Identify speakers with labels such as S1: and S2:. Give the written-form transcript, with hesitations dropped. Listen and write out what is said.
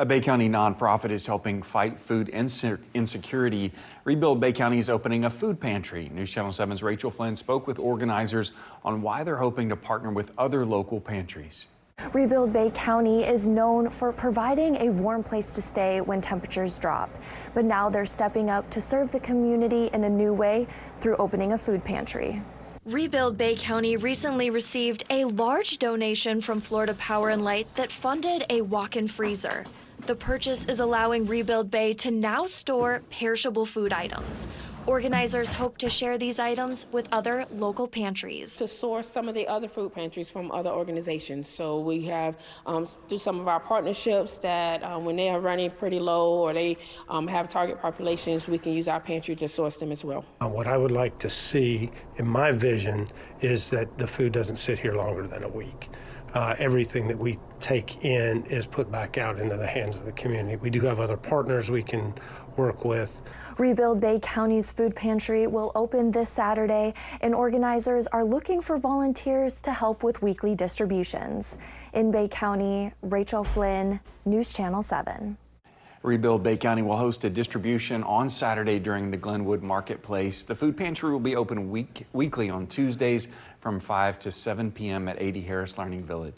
S1: A Bay County nonprofit is helping fight food insecurity. Rebuild Bay County is opening a food pantry. News Channel 7's Rachel Flynn spoke with organizers on why they're hoping to partner with other local pantries.
S2: Rebuild Bay County is known for providing a warm place to stay when temperatures drop. But now they're stepping up to serve the community in a new way through opening a food pantry.
S3: Rebuild Bay County recently received a large donation from Florida Power and Light that funded a walk-in freezer. The purchase is allowing Rebuild Bay to now store perishable food items. Organizers hope to share these items with other local pantries.
S4: To source some of the other food pantries from other organizations. So we have, through some of our partnerships that when they are running pretty low or they have target populations, we can use our pantry to source them as well.
S5: What I would like to see in my vision is that the food doesn't sit here longer than a week. Everything that we take in is put back out into the hands of the community. We do have other partners we can work with.
S2: Rebuild Bay County's food pantry will open this Saturday, and organizers are looking for volunteers to help with weekly distributions. In Bay County, Rachel Flynn, News Channel 7.
S1: Rebuild Bay County will host a distribution on Saturday during the Glenwood Marketplace. The food pantry will be open weekly on Tuesdays from 5 to 7 p.m. at 80 Harris Learning Village.